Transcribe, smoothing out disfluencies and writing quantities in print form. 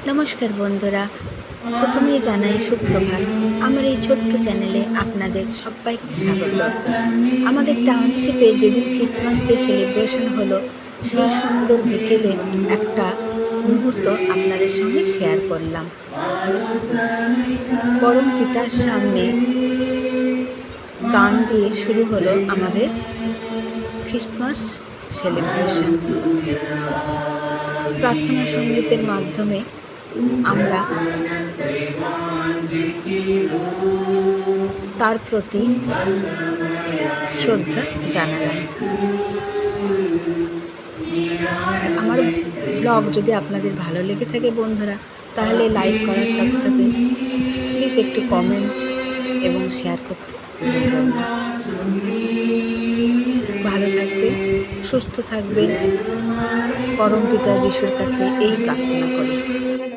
নমস্কার বন্ধুরা, প্রথমেই জানাই সুপ্রভাত। আমার এই ছোট্ট চ্যানেলে আপনাদের সবাইকে স্বাগত। আমাদের টাউনশিপে যেদিন খ্রিস্টমাস ডে সেলিব্রেশন হলো, সেই সুন্দর বিকেলে একটা মুহূর্ত আপনাদের সঙ্গে শেয়ার করলাম। পরম পিতার সামনে গান দিয়ে শুরু হলো আমাদের খ্রিস্টমাস সেলিব্রেশন। প্রার্থনা সঙ্গীতের মাধ্যমে আমরা তার প্রতি শ্রদ্ধা জানালাম। আমার ব্লগ যদি আপনাদের ভালো লেগে থাকে বন্ধুরা, তাহলে লাইক করার সাথে সাথে প্লিজ একটু কমেন্ট এবং শেয়ার করতে ভুলবেন না। ভালো থাকবেন, সুস্থ থাকবেন, পরম পিতা যিশুর কাছে এই প্রার্থনা করি।